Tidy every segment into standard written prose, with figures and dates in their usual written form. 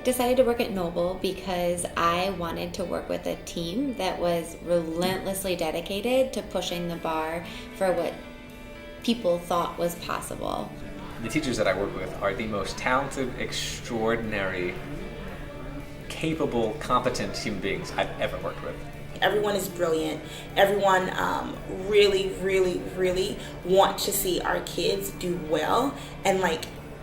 decided to work at Noble because I wanted to work with a team that was relentlessly dedicated to pushing the bar for what people thought was possible. The teachers that I work with are the most talented, extraordinary, capable, competent human beings I've ever worked with. Everyone is brilliant. Everyone really, really, really want to see our kids do well, and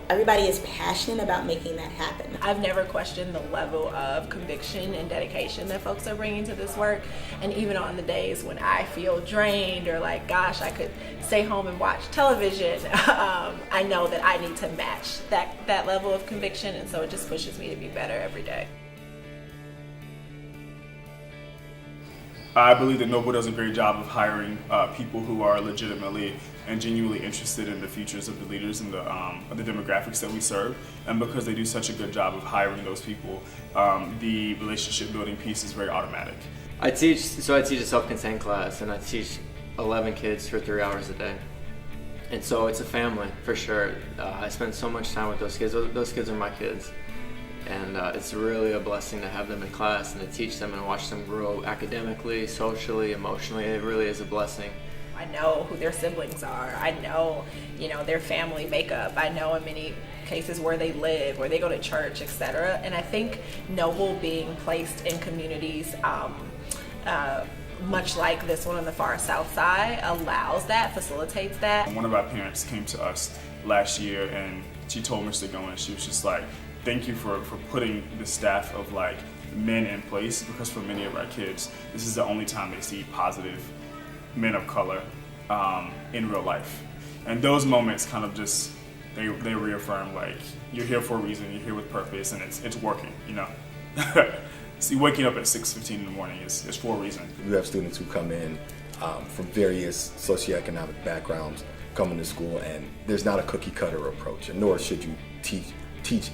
everybody is passionate about making that happen. I've never questioned the level of conviction and dedication that folks are bringing to this work. And even on the days when I feel drained or gosh, I could stay home and watch television, I know that I need to match that level of conviction. And so it just pushes me to be better every day. I believe that Noble does a great job of hiring people who are legitimately and genuinely interested in the futures of the leaders and of the demographics that we serve. And because they do such a good job of hiring those people, the relationship building piece is very automatic. I teach a self-contained class, and I teach 11 kids for 3 hours a day. And so it's a family, for sure. I spend so much time with those kids. Those kids are my kids. And it's really a blessing to have them in class and to teach them and watch them grow academically, socially, emotionally. It really is a blessing. I know who their siblings are. I know, their family makeup. I know in many cases where they live, where they go to church, etc. And I think Noble being placed in communities much like this one on the far south side allows that, facilitates that. One of our parents came to us last year and she told Mr. Goins, she was just like, thank you for putting the staff of men in place, because for many of our kids, this is the only time they see positive men of color in real life. And those moments kind of just, they reaffirm you're here for a reason, you're here with purpose, and it's working, See, waking up at 6:15 in the morning is for a reason. We have students who come in from various socioeconomic backgrounds, coming to school, and there's not a cookie cutter approach, and nor should you teach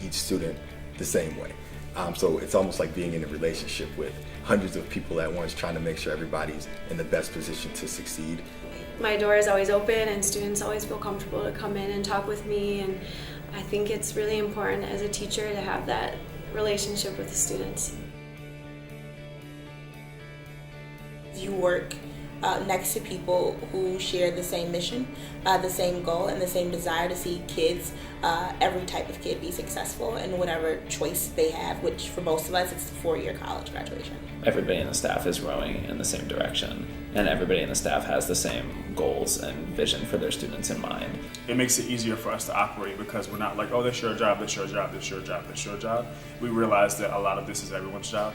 each student the same way. So it's almost like being in a relationship with hundreds of people at once, trying to make sure everybody's in the best position to succeed. My door is always open and students always feel comfortable to come in and talk with me, and I think it's really important as a teacher to have that relationship with the students. You work next to people who share the same mission, the same goal, and the same desire to see kids, every type of kid, be successful in whatever choice they have, which for most of us, it's the 4-year college graduation. Everybody in the staff is rowing in the same direction, and everybody in the staff has the same goals and vision for their students in mind. It makes it easier for us to operate because we're not like, oh, that's your job, that's your job, that's your job, that's your job. We realize that a lot of this is everyone's job.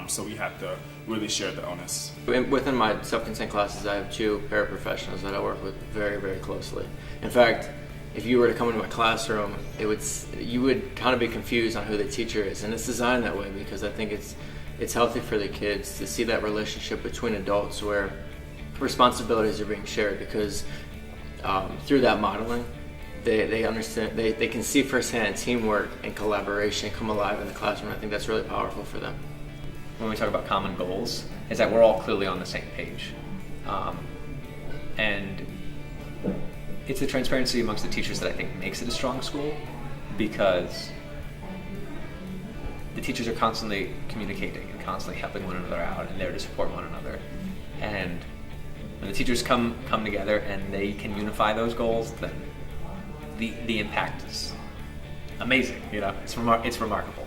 So we have to really share the onus. Within my self-contained classes, I have 2 paraprofessionals that I work with very, very closely. In fact, if you were to come into my classroom, you would kind of be confused on who the teacher is, and it's designed that way because I think it's healthy for the kids to see that relationship between adults where responsibilities are being shared, because through that modeling, they understand, they can see firsthand teamwork and collaboration come alive in the classroom. I think that's really powerful for them. When we talk about common goals, is that we're all clearly on the same page. And it's the transparency amongst the teachers that I think makes it a strong school, because the teachers are constantly communicating and constantly helping one another out and there to support one another. And when the teachers come together and they can unify those goals, then the impact is amazing. It's remarkable.